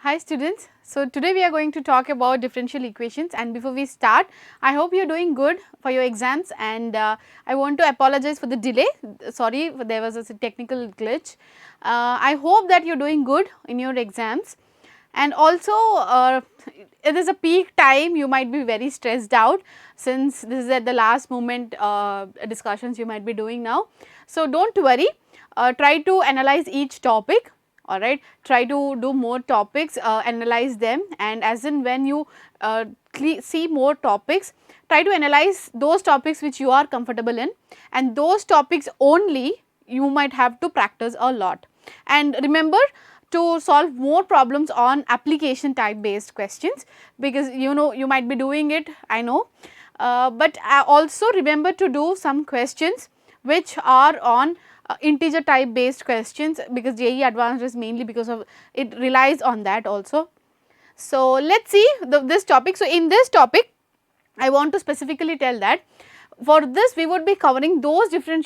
Hi students, so today we are going to talk about differential equations, and before we start I hope you are doing good for your exams, and I want to apologize for the delay. Sorry, there was a technical glitch. I hope that you are doing good in your exams, and also it is a peak time. You might be very stressed out since this is at the last moment discussions you might be doing now. So do not worry, try to analyze each topic. Alright, try to do more topics, analyze them, and as in when you see more topics, try to analyze those topics which you are comfortable in, and those topics only you might have to practice a lot. And remember to solve more problems on application type based questions, because you might be doing it, I know, but also remember to do some questions which are on integer type based questions, because JEE Advanced is mainly because of it relies on that also. So let us see this topic. So in this topic I want to specifically tell that for this we would be covering those different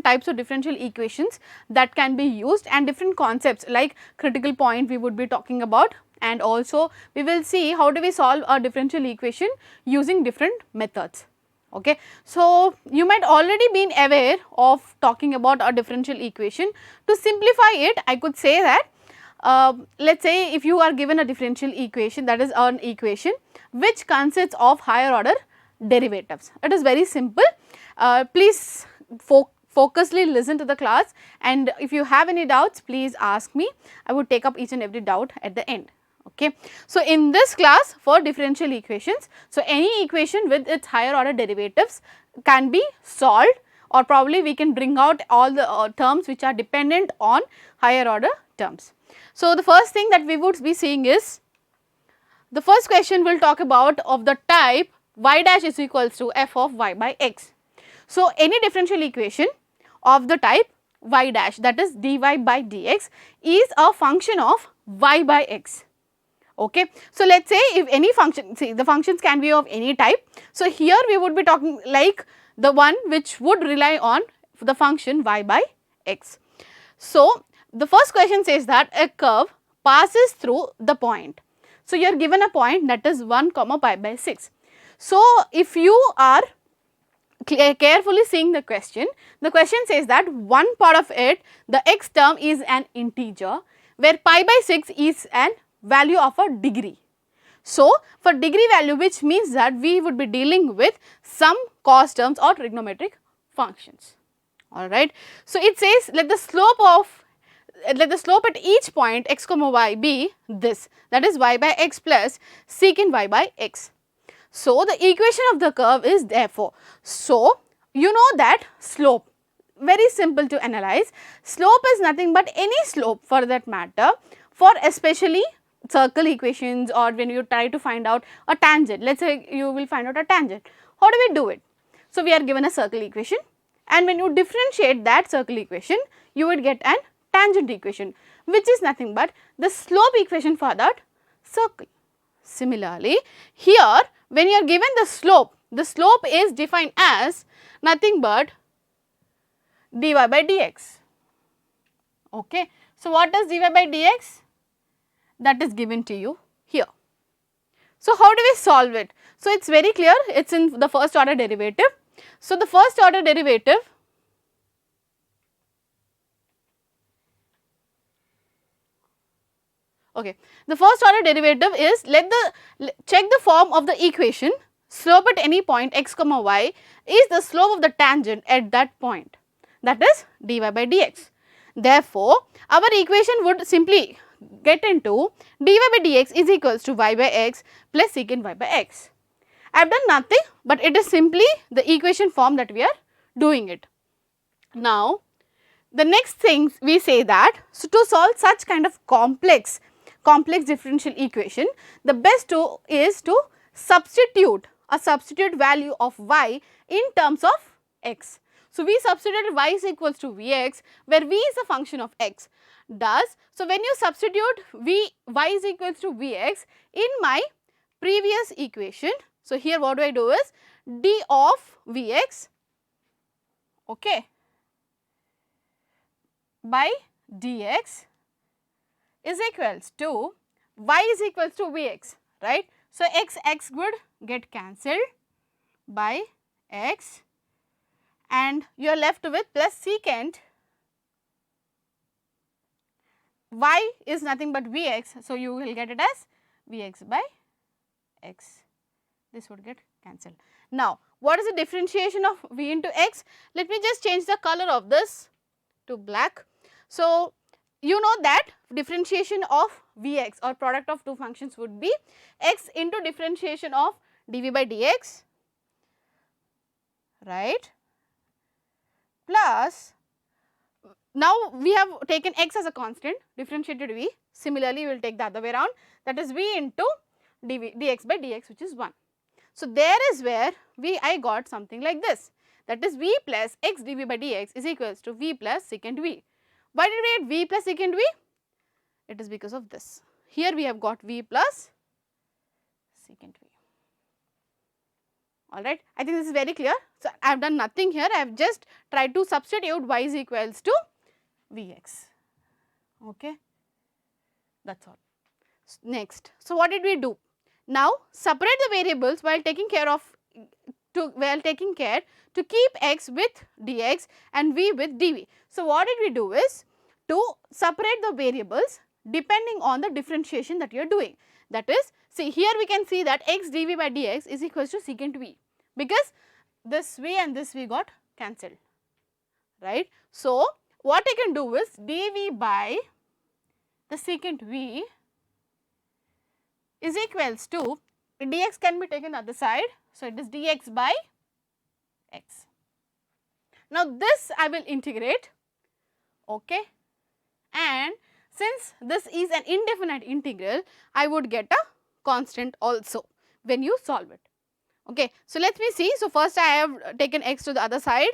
types of differential equations that can be used, and different concepts like critical point we would be talking about, and also we will see how do we solve a differential equation using different methods. Okay. So you might already been aware of talking about a differential equation. To simplify it, I could say that let us say if you are given a differential equation, that is an equation which consists of higher order derivatives. It is very simple. Please focusedly listen to the class, and if you have any doubts please ask me. I would take up each and every doubt at the end. Okay. So in this class for differential equations, so any equation with its higher order derivatives can be solved, or probably we can bring out all the terms which are dependent on higher order terms. So the first thing that we would be seeing is, the first question will talk about of the type y dash is equals to f of y by x. So any differential equation of the type y dash, that is dy by dx, is a function of y by x. Okay. So let us say if any function, see the functions can be of any type. So here we would be talking like the one which would rely on the function y by x. So the first question says that a curve passes through the point. So you are given a point, that is 1 comma pi by 6. So if you are carefully seeing the question says that one part of it, the x term, is an integer where pi by 6 is an value of a degree. So for degree value, which means that we would be dealing with some cos terms or trigonometric functions. Alright. So it says let the slope at each point x comma y be this, that is y by x plus secant y by x. So the equation of the curve is therefore, so you know that slope, very simple to analyze. Slope is nothing but any slope for that matter, for especially circle equations, or when you try to find out a tangent. Let us say you will find out a tangent. How do we do it? So we are given a circle equation, and when you differentiate that circle equation, you would get an tangent equation, which is nothing but the slope equation for that circle. Similarly, here when you are given the slope is defined as nothing but dy by dx. Okay. So what is dy by dx? That is given to you here. So how do we solve it? So it is very clear, it is in the first order derivative. So the first order derivative, okay, the first order derivative is, check the form of the equation. Slope at any point x comma y is the slope of the tangent at that point, that is dy by dx. Therefore our equation would simply get into dy by dx is equals to y by x plus secant y by x. I have done nothing, but it is simply the equation form that we are doing it. Now the next thing we say that, so to solve such kind of complex differential equation, the best is to substitute a substitute value of y in terms of x. So we substituted y is equals to vx, where v is a function of x. So when you substitute y is equals to vx in my previous equation, so here what do I do is d of vx, okay, by dx is equals to y is equals to Vx, right. So, x would get cancelled by x and you are left with plus secant y is nothing but Vx. So, you will get it as Vx by x, this would get cancelled. Now, what is the differentiation of V into x? Let me just change the color of this to black. So, you know that differentiation of Vx or product of two functions would be x into differentiation of dV by dx, right, plus, now we have taken x as a constant, differentiated V, similarly we will take the other way around, that is V into dx by dx, which is 1. So, there is where I got something like this, that is V plus x dV by dx is equals to V plus secant V. Why did we get V plus secant V? It is because of this. Here we have got V plus secant V. Alright, I think this is very clear. So, I have done nothing here, I have just tried to substitute y is equals to Vx, okay, that is all. Next, so what did we do? Now, separate the variables while taking care to keep x with dx and v with dv. So, what did we do is to separate the variables depending on the differentiation that you are doing. That is, see here we can see that x dv by dx is equals to secant v, because this v and this v got cancelled, right. So, what I can do is dv by the secant v is equals to, dx can be taken the other side. So, it is dx by x. Now, this I will integrate, okay, and since this is an indefinite integral, I would get a constant also when you solve it, okay. So, let me see. So, first I have taken x to the other side,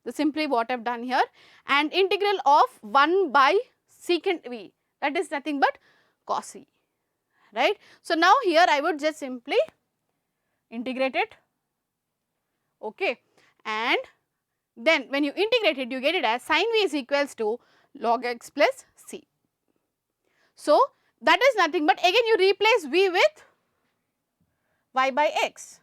this simply what I have done here, and integral of 1 by secant v, that is nothing but cos v, right. So, now here I would just simply integrate it, okay, and then when you integrate it, you get it as sin v is equals to log x plus c. So, that is nothing but again you replace v with y by x,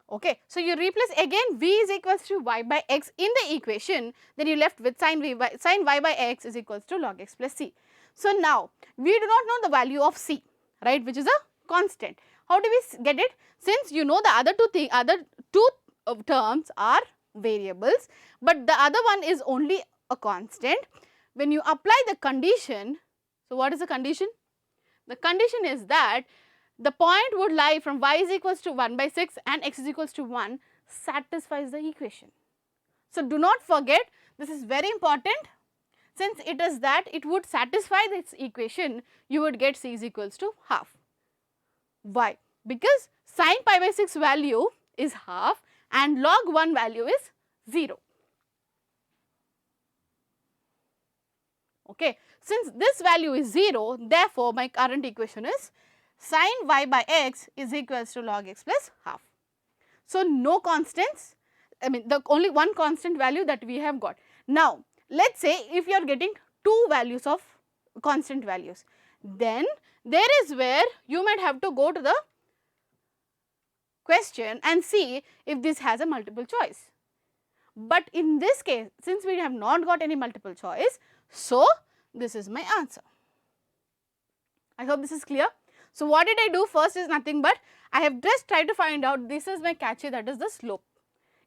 okay. So, you replace again v is equals to y by x in the equation, then you left with sin y by x is equals to log x plus c. So, now we do not know the value of c, right, which is a constant. How do we get it? Since you know the other two terms are variables, but the other one is only a constant. When you apply the condition, so what is the condition? The condition is that the point would lie from y is equals to 1 by 6 and x is equals to 1 satisfies the equation. So, do not forget, this is very important. Since it is that it would satisfy this equation, you would get c is equals to half. Why? Because sin pi by 6 value is half and log 1 value is 0. Okay. Since this value is 0, therefore, my current equation is sin y by x is equals to log x plus half. So, no constants, I mean the only one constant value that we have got. Now, let us say if you are getting two values of constant values, then there is where you might have to go to the question and see if this has a multiple choice. But in this case, since we have not got any multiple choice, so this is my answer. I hope this is clear. So, what did I do? First is nothing but I have just tried to find out, this is my catchy, that is the slope.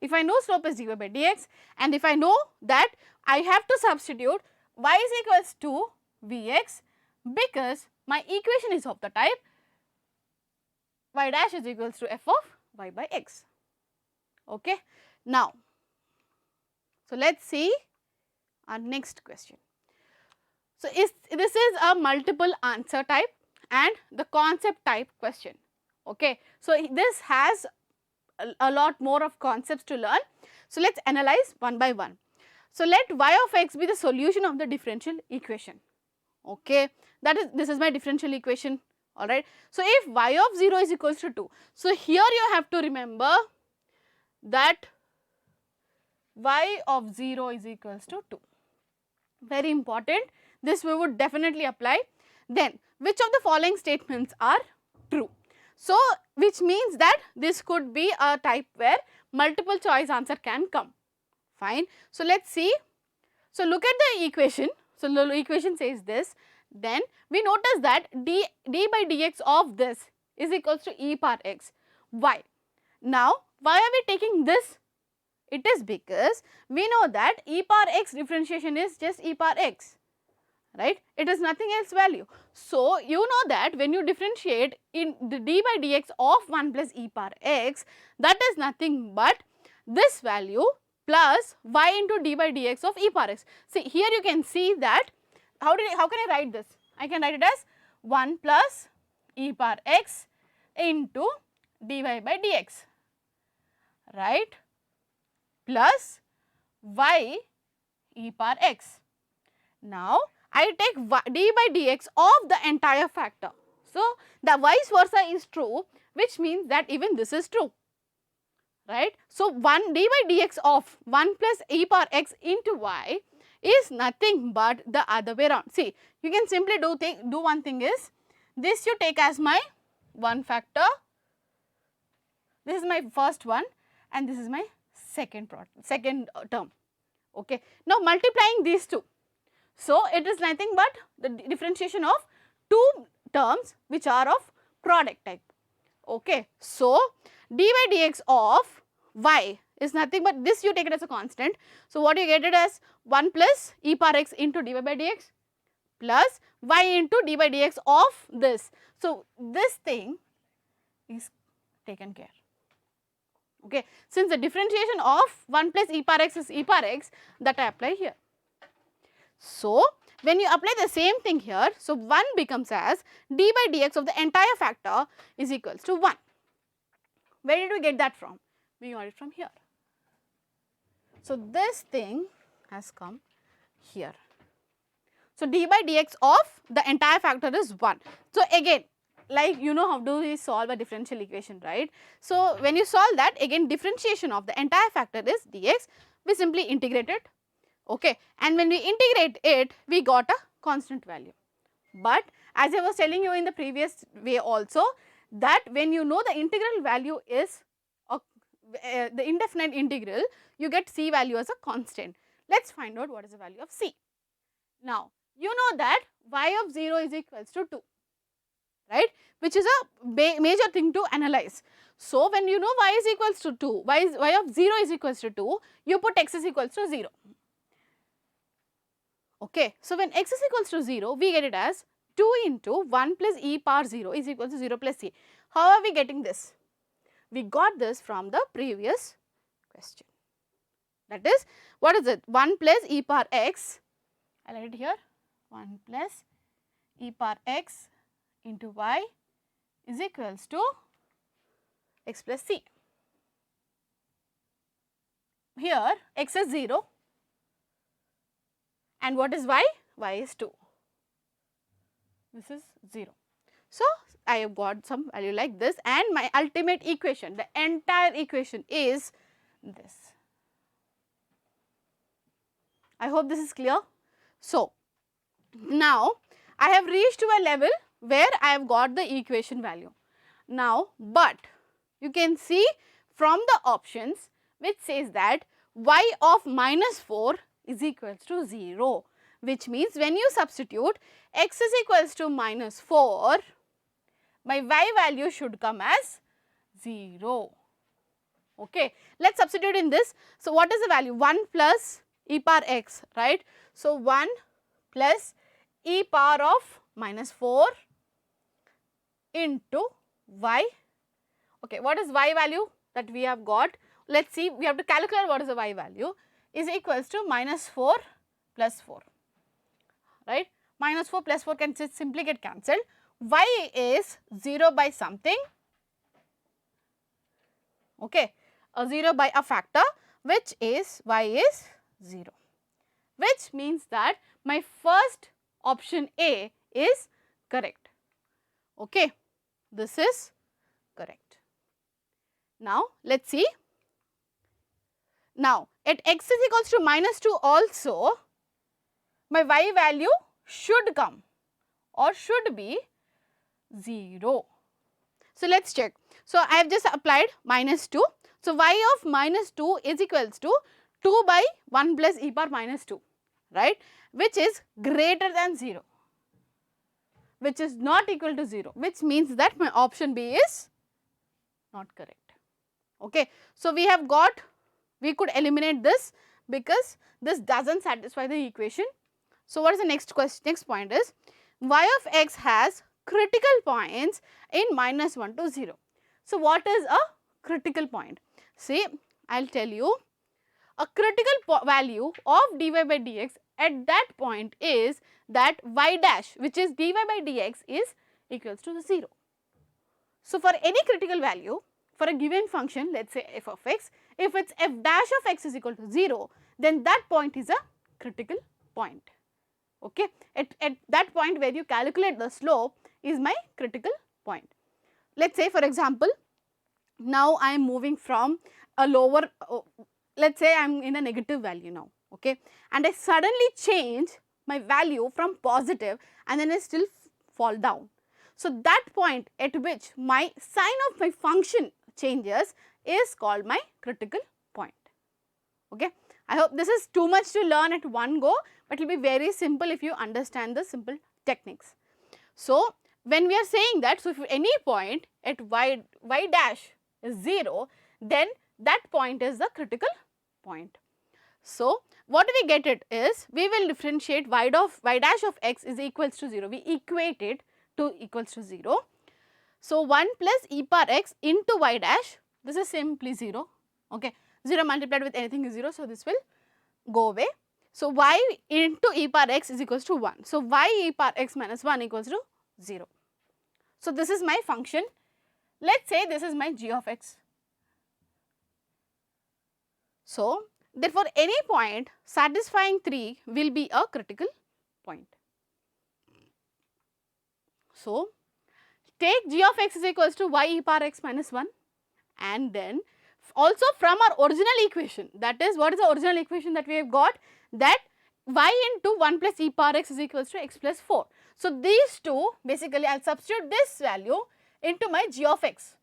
If I know slope is dy by dx, and if I know that I have to substitute y is equals to Vx, because my equation is of the type y dash is equals to f of y by x. Okay. Now, so let us see our next question. So, this is a multiple answer type and the concept type question. Okay. So, this has a lot more of concepts to learn. So, let us analyze one by one. So, let y of x be the solution of the differential equation. Okay. That is, this is my differential equation, alright. So, if y of 0 is equals to 2, so here you have to remember that y of 0 is equals to 2, very important, this we would definitely apply. then which of the following statements are true? So, which means that this could be a type where multiple choice answer can come, fine. So, let us see. So, look at the equation. So, the equation says this, then we notice that d by dx of this is equals to e power x. Why? Now, why are we taking this? It is because we know that e power x differentiation is just e power x, right, it is nothing else value. So, you know that when you differentiate in the d by dx of 1 plus e power x, that is nothing but this value plus y into d by dx of e power x. See, here you can see that how can I write this? I can write it as 1 plus e power x into dy by dx, right, plus y e power x. Now, I take d by dx of the entire factor. So, the vice versa is true, which means that even this is true, right. So, 1 d by dx of 1 plus e power x into y is nothing but the other way around. See, you can simply do one thing is, this you take as my one factor, this is my first one and this is my second term, okay. Now, multiplying these two. So, it is nothing but the differentiation of two terms which are of product type, okay. So, d by dx of y is nothing but this you take it as a constant. So, what you get it as 1 plus e power x into dy by dx plus y into d by dx of this. So, this thing is taken care, okay. Since the differentiation of 1 plus e power x is e power x, that I apply here. So, when you apply the same thing here, so 1 becomes as d by dx of the entire factor is equals to 1. Where did we get that from? We got it from here. So, this thing has come here. So, d by dx of the entire factor is 1. So, again, like you know how do we solve a differential equation, right. So, when you solve that, again differentiation of the entire factor is dx, we simply integrate it, okay, and when we integrate it, we got a constant value. But as I was telling you in the previous way also, that when you know the integral value is the indefinite integral, you get c value as a constant. Let us find out what is the value of c. Now, you know that y of 0 is equals to 2, right, which is a major thing to analyze. So, when you know y is equals to 2, y of 0 is equals to 2, you put x is equals to 0. Okay. So, when x is equals to 0, we get it as 2 into 1 plus e power 0 is equal to 0 plus c. How are we getting this? We got this from the previous question. That is, what is it? 1 plus e power x, I will write it here, 1 plus e power x into y is equals to x plus c. Here x is 0 and what is y? Y is 2. This is 0. So, I have got some value like this and my ultimate equation, the entire equation is this. I hope this is clear. So, now I have reached to a level where I have got the equation value. Now, but you can see from the options which says that y of minus 4 is equals to 0, which means when you substitute x is equals to minus 4, my y value should come as 0. Okay. Let us substitute in this. So, what is the value? 1 plus e power x, right. So, 1 plus e power of minus 4 into y. Okay. What is y value that we have got? Let us see, we have to calculate what is the y value, is equals to minus 4 plus 4, right. Minus 4 plus 4 can simply get cancelled. Y is 0 by something, okay, a 0 by a factor, which is y is 0, which means that my first option A is correct, okay. This is correct. Now, let us see. Now, at x is equals to minus 2 also, my y value should come, or should be 0. So, let us check. So, I have just applied minus 2. So, y of minus 2 is equals to 2 by 1 plus e power minus 2, right, which is greater than 0, which is not equal to 0, which means that my option B is not correct. Okay. So, we have got, we could eliminate this because this does not satisfy the equation. So, what is the next question? Next point is y of x has critical points in minus 1 to 0. So, what is a critical point? See, I will tell you, a critical value of dy by dx at that point is that y dash, which is dy by dx, is equals to 0. So, for any critical value for a given function, let us say f of x, if its f dash of x is equal to 0, then that point is a critical point. Okay. At that point where you calculate the slope is my critical point. Let us say, for example, now I am moving from a lower, let us say I am in a negative value now, okay, and I suddenly change my value from positive and then I still fall down. So, that point at which my sign of my function changes is called my critical point. Okay. I hope this is too much to learn at one go, but it will be very simple if you understand the simple techniques. So, when we are saying that, so if any point at y dash is 0, then that point is the critical point. So, what we get it is, we will differentiate y dash of x is equals to 0, we equate it to equals to 0. So, 1 plus e power x into y dash, this is simply 0, okay. 0 multiplied with anything is 0, so this will go away. So, y into e power x is equals to 1. So, y e power x minus 1 equals to 0. So, this is my function. Let us say this is my g of x. So, therefore, any point satisfying 3 will be a critical point. So, take g of x is equals to y e power x minus 1, and then also from our original equation, that is, what is the original equation that we have got, that y into 1 plus e power x is equals to x plus 4. So, these two basically I will substitute this value into my g of x.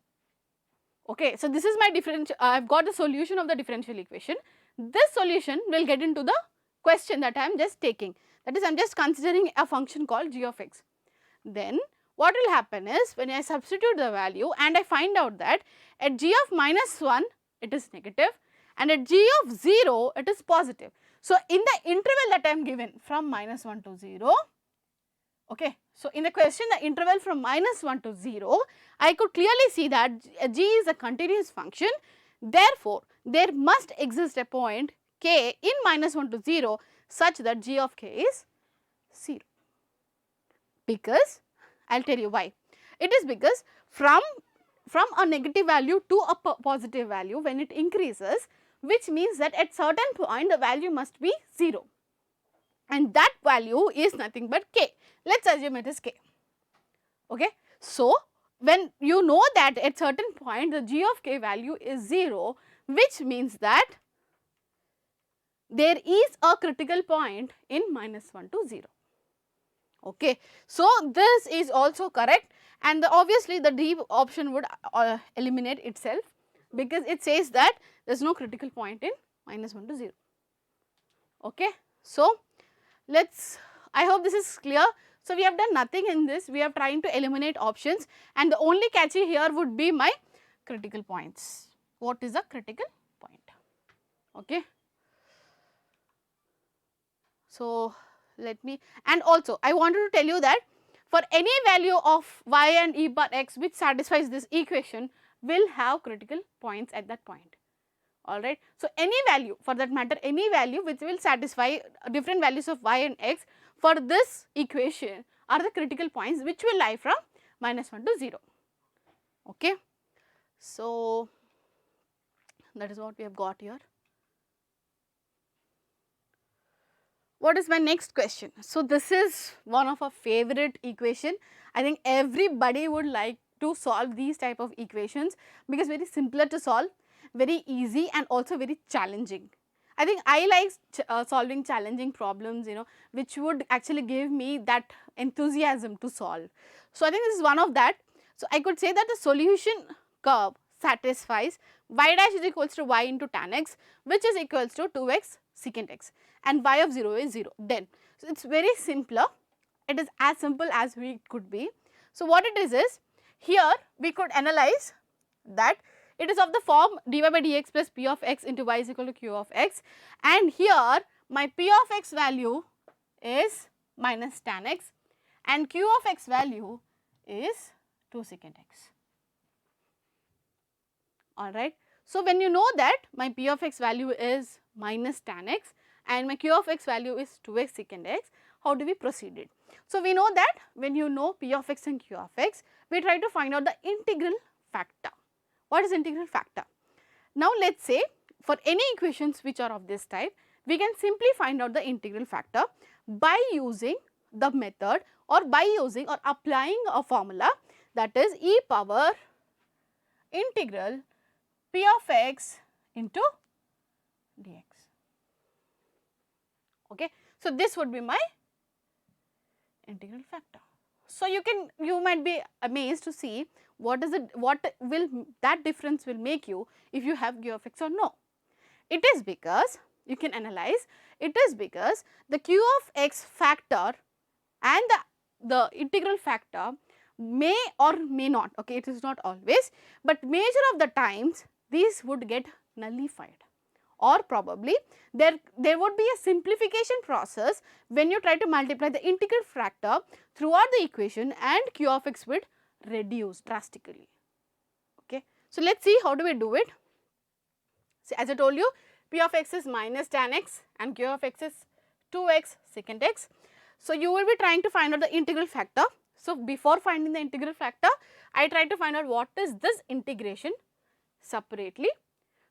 Okay. So, this is my differential, I have got the solution of the differential equation. This solution will get into the question that I am just taking, that is, I am just considering a function called g of x. Then what will happen is, when I substitute the value and I find out that at g of minus 1 it is negative and at g of 0 it is positive. So, in the interval that I am given from minus 1 to 0, okay. So, in the question the interval from minus 1 to 0, I could clearly see that g is a continuous function. Therefore, there must exist a point k in minus 1 to 0 such that g of k is 0, because I will tell you why. It is because from a negative value to a positive value, when it increases, which means that at certain point the value must be 0, and that value is nothing but k. Let us assume it is k. Okay. So, when you know that at certain point the g of k value is 0, which means that there is a critical point in minus 1 to 0. Okay. So, this is also correct, and obviously the D option would eliminate itself, because it says that there is no critical point in minus 1 to 0. Okay. So, let us, I hope this is clear. So, we have done nothing in this, we are trying to eliminate options, and the only catchy here would be my critical points. What is a critical point? Okay. So, let me, and also I wanted to tell you that for any value of y and e power x which satisfies this equation will have critical points at that point, alright. So, any value, for that matter any value which will satisfy different values of y and x for this equation are the critical points which will lie from minus 1 to 0. Okay. So, that is what we have got here. What is my next question? So, this is one of our favorite equation. I think everybody would like to solve these type of equations, because very simpler to solve, very easy and also very challenging. I think I like solving challenging problems, which would actually give me that enthusiasm to solve. So, I think this is one of that. So, I could say that the solution curve satisfies y dash is equals to y into tan x, which is equals to 2x secant x, and y of 0 is 0. Then, so it is very simpler, it is as simple as we could be. So, what it is here we could analyze that it is of the form dy by dx plus p of x into y is equal to q of x, and here my p of x value is minus tan x and q of x value is 2 secant x. Alright. So, when you know that my p of x value is minus tan x and my q of x value is 2x secant x, how do we proceed it? So, we know that when you know p of x and q of x, we try to find out the integral factor. What is integral factor? Now, let us say for any equations which are of this type, we can simply find out the integral factor by using the method or by using or applying a formula, that is e power integral p of x into dx. Okay. So, this would be my integral factor. So, you might be amazed to see what will that difference will make you if you have q of x or no. It is because you can analyze, it is because the q of x factor and the integral factor may or may not, okay, it is not always, but major of the times these would get nullified, or probably there would be a simplification process when you try to multiply the integral factor throughout the equation and q of x would reduce drastically. Okay. So, let us see how do we do it. See, as I told you, p of x is minus tan x and q of x is 2x secant x. So, you will be trying to find out the integral factor. So, before finding the integral factor, I try to find out what is this integration separately.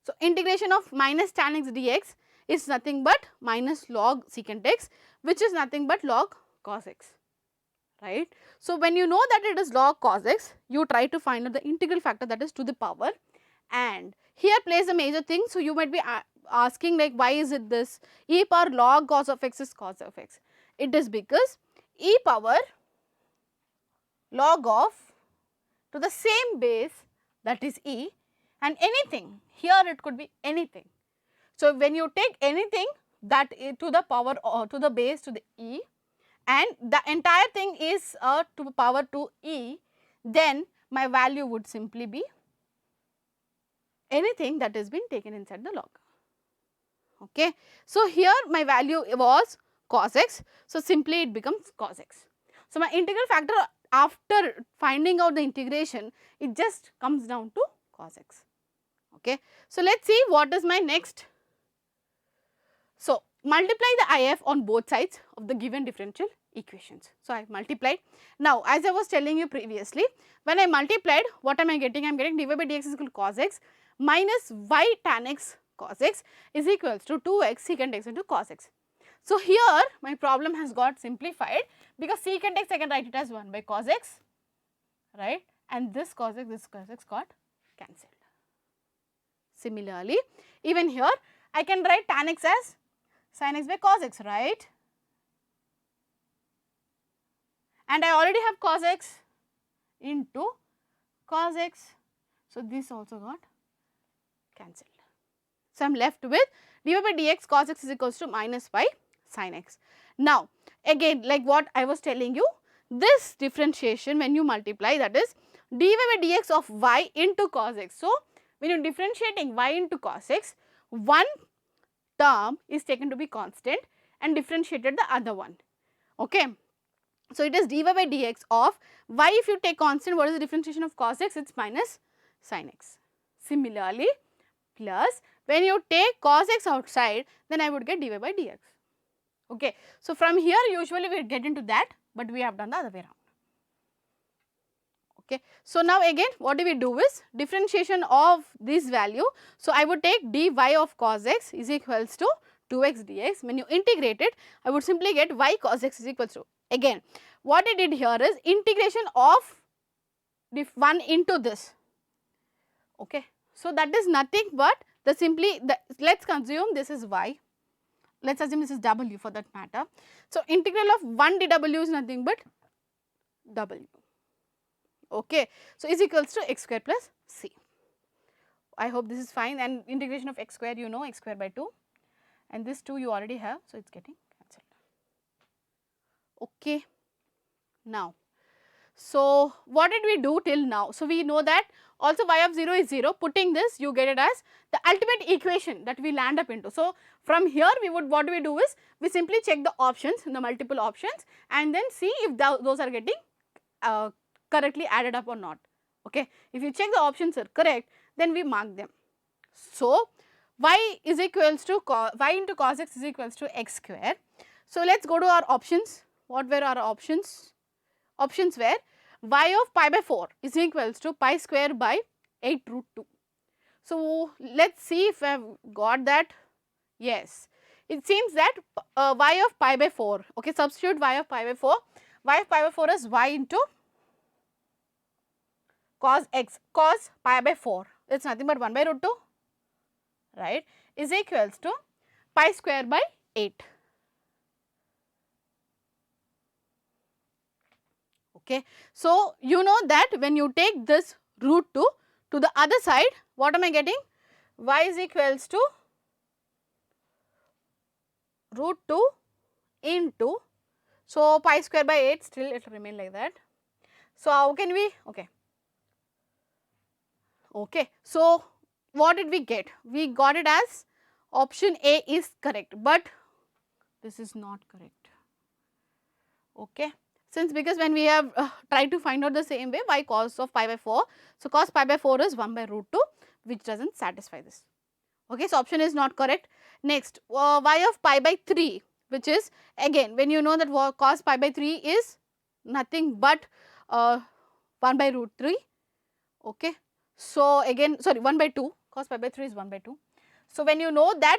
So, integration of minus tan x dx is nothing but minus log secant x, which is nothing but log cos x, right. So, when you know that it is log cos x, you try to find out the integral factor, that is to the power, and here plays a major thing. So, you might be asking like why is it this e power log cos of x is cos of x. It is because e power log of to the same base, that is e, and anything, here it could be anything. So, when you take anything that to the power or to the base to the e and the entire thing is to power to e, then my value would simply be anything that has been taken inside the log. Okay. So, here my value was cos x, so simply it becomes cos x. So, my integral factor after finding out the integration, it just comes down to cos x. Okay. So, let us see what is my next. So, multiply the IF on both sides of the given differential equations. So, I have multiplied. Now, as I was telling you previously, when I multiplied, what am I getting? I am getting dy by dx is equal to cos x minus y tan x cos x is equals to 2x secant x into cos x. So, here my problem has got simplified because secant x I can write it as 1 by cos x, right, and this cos x got cancelled. Similarly, even here I can write tan x as sin x by cos x, right, and I already have cos x into cos x. So, this also got cancelled. So, I am left with dy by dx cos x is equals to minus y sin x. Now, again like what I was telling you, this differentiation when you multiply, that is dy by dx of y into cos x. So, when you are differentiating y into cos x, one term is taken to be constant and differentiated the other one. Okay. So, it is dy by dx of y, if you take constant, what is the differentiation of cos x? It is minus sin x. Similarly, plus when you take cos x outside, then I would get dy by dx. Okay. So, from here usually we get into that, but we have done the other way around. Okay. So, now again what do we do is differentiation of this value. So, I would take dy of cos x is equals to 2x dx. When you integrate it, I would simply get y cos x is equals to, again what I did here is integration of diff 1 into this. Okay. So, that is nothing but let's assume this is y, let's assume this is w for that matter. So, integral of 1 dw is nothing but w, okay. So, is equals to x square plus c. I hope this is fine, and integration of x square, you know, x square by 2, and this 2 you already have, so it is getting cancelled, okay. Now, so what did we do till now? So, we know that also y of 0 is 0, putting this you get it as the ultimate equation that we land up into. So, from here we would, what we do is we simply check the options, the multiple options, and then see if those are getting correctly added up or not, okay. If you check the options are correct, then we mark them. So, y is equals to y into cos x is equals to x square. So, let us go to our options. What were our options? Options were y of pi by 4 is equals to pi square by 8 root 2. So, let us see if I have got that. Yes, it seems that y of pi by 4, okay, substitute y of pi by 4, y of pi by 4 is y into cos x, cos pi by 4, it is nothing but 1 by root 2, right, is equals to pi square by 8. Okay. So, you know that when you take this root 2 to the other side, what am I getting? Y is equals to root 2 into, so pi square by 8, still it will remain like that. So, how can we, okay. Okay. So, what did we get? We got it as option A is correct, but this is not correct, okay. Since because when we have tried to find out the same way, y cos of pi by 4, so cos pi by 4 is 1 by root 2, which does not satisfy this, okay. So, option is not correct. Next, y of pi by 3, which is again when you know that cos pi by 3 is nothing but 1 by root 3, okay. So, again sorry 1 by 2, cos pi by 3 is 1 by 2. So, when you know that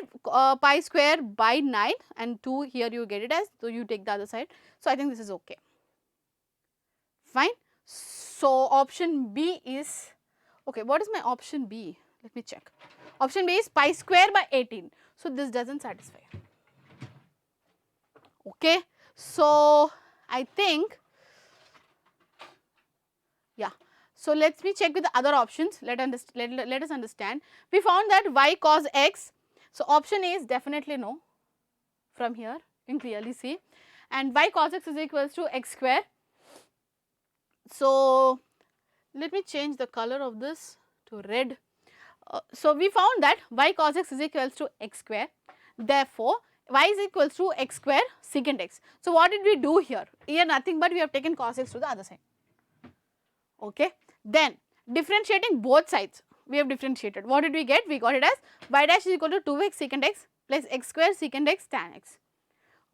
pi square by 9 and 2 here you get it as, so you take the other side. So, I think this is okay, fine. So, option B is okay. What is my option B? Let me check. Option B is pi square by 18. So, this does not satisfy, okay. So, I think yeah. So, let me check with the other options, let us understand. We found that y cos x, so option A is definitely no, from here you can clearly see, and y cos x is equals to x square. So, let me change the color of this to red. So, we found that y cos x is equals to x square, therefore, y is equals to x square secant x. So, what did we do here? Here nothing but we have taken cos x to the other side, okay. Then differentiating both sides, we have differentiated. What did we get? We got it as y dash is equal to 2x secant x plus x square secant x tan x,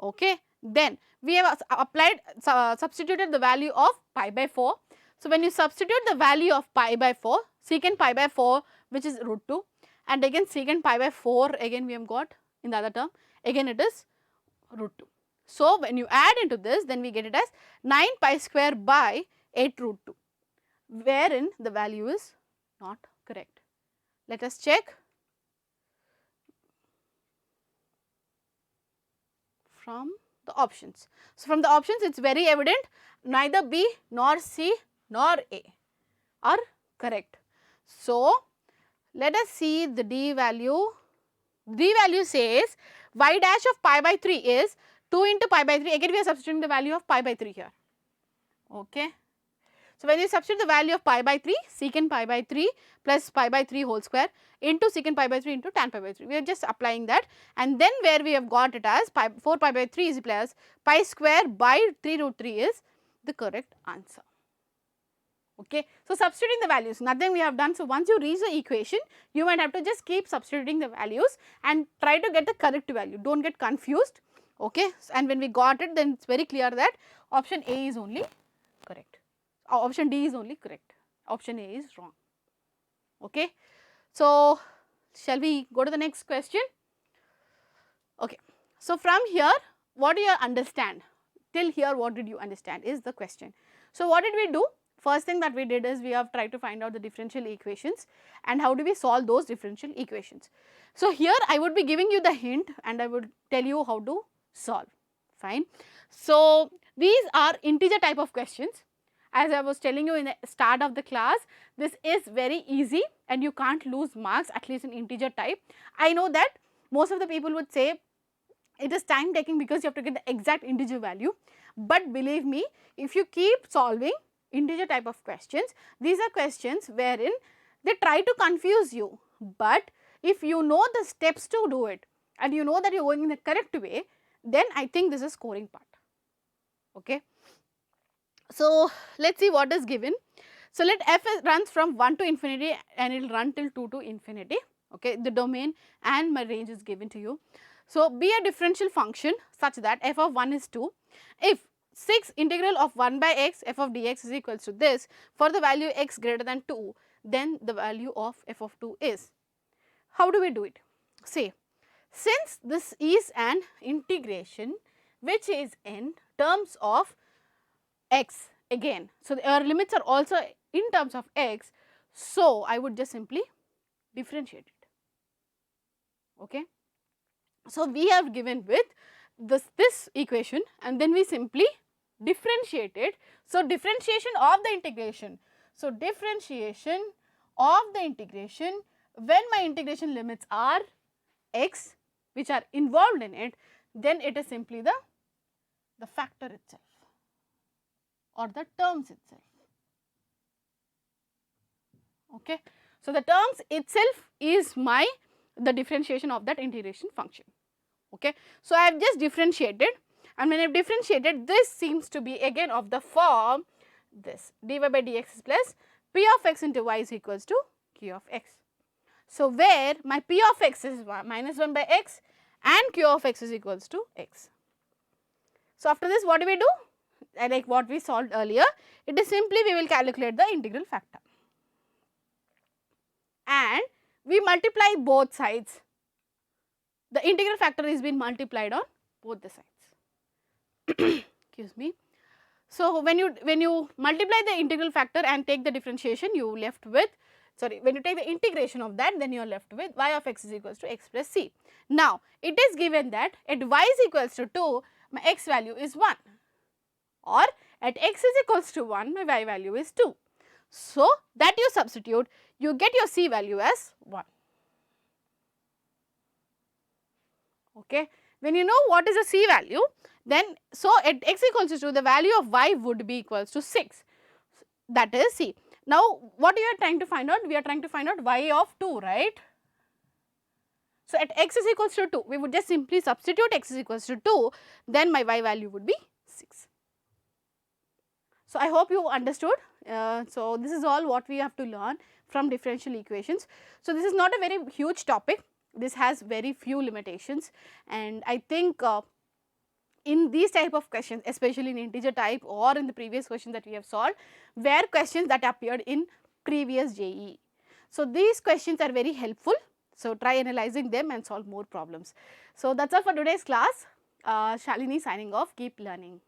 okay. Then we have applied substituted the value of pi by 4. So, when you substitute the value of pi by 4, secant pi by 4 which is root 2, and again secant pi by 4 again we have got in the other term, again it is root 2. So, when you add into this, then we get it as 9 pi square by 8 root 2, wherein the value is not correct. Let us check from the options. So, from the options it is very evident neither B nor C nor A are correct. So, let us see the D value. D value says y dash of pi by 3 is 2 into pi by 3, again we are substituting the value of pi by 3 here, okay. So, when you substitute the value of pi by 3, secant pi by 3 plus pi by 3 whole square into secant pi by 3 into tan pi by 3, we are just applying that, and then where we have got it as 4 pi by 3 is plus pi square by 3 root 3 is the correct answer, okay. So, substituting the values, nothing we have done. So, once you reach the equation, you might have to just keep substituting the values and try to get the correct value, do not get confused, okay. And when we got it, then it is very clear that option A is only correct. Option D is only correct, option A is wrong, okay. So, shall we go to the next question? Okay. So, from here what do you understand? Till here what did you understand is the question. So, what did we do? first thing that we did is we have tried to find out the differential equations and how do we solve those differential equations. So, here I would be giving you the hint and I would tell you how to solve, fine. So, these are integer type of questions. As I was telling you in the start of the class, this is very easy and you can't lose marks, at least in integer type. I know that most of the people would say it is time taking because you have to get the exact integer value, but believe me, if you keep solving integer type of questions, these are questions wherein they try to confuse you, but if you know the steps to do it and you know that you are going in the correct way, then I think this is scoring part. Okay. So, let us see what is given. So, let f runs from 1 to infinity and it will run till 2 to infinity, okay. The domain and my range is given to you. So, be a differential function such that f of 1 is 2. If 6 integral of 1 by x f of dx is equals to this for the value x greater than 2, then the value of f of 2 is. How do we do it? Say, since this is an integration which is in terms of x again. So, our limits are also in terms of x. So, I would just simply differentiate it. Okay. So, we have given with this equation and then we simply differentiate it. So, differentiation of the integration. So, differentiation of the integration when my integration limits are x which are involved in it, then it is simply the factor itself or the terms itself. Okay. So, the terms itself is the differentiation of that integration function. Okay. So, I have just differentiated and when I have differentiated, this seems to be again of the form this dy by dx is plus p of x into y is equals to q of x. So, where my p of x is minus 1 by x and q of x is equals to x. So, after this what do we do? Like what we solved earlier, it is simply we will calculate the integral factor and we multiply both sides. The integral factor is being multiplied on both the sides. Excuse me. So, when you multiply the integral factor and take the differentiation, you left with when you take the integration of that, then you are left with y of x is equals to x plus c. Now, it is given that at y is equals to 2, my x value is 1 or at x is equals to 1, my y value is 2. So, that you substitute, you get your c value as 1. Okay. When you know what is the c value, then so at x equals to 2, the value of y would be equals to 6, that is c. Now, what we are trying to find out? We are trying to find out y of 2, right. So, at x is equals to 2, we would just simply substitute x is equals to 2, then my y value would be 6. So, I hope you understood. So, this is all what we have to learn from differential equations. So, this is not a very huge topic, this has very few limitations and I think in these type of questions, especially in integer type or in the previous question that we have solved, were questions that appeared in previous JEE. So, these questions are very helpful. So, try analyzing them and solve more problems. So, that is all for today's class. Shalini signing off, keep learning.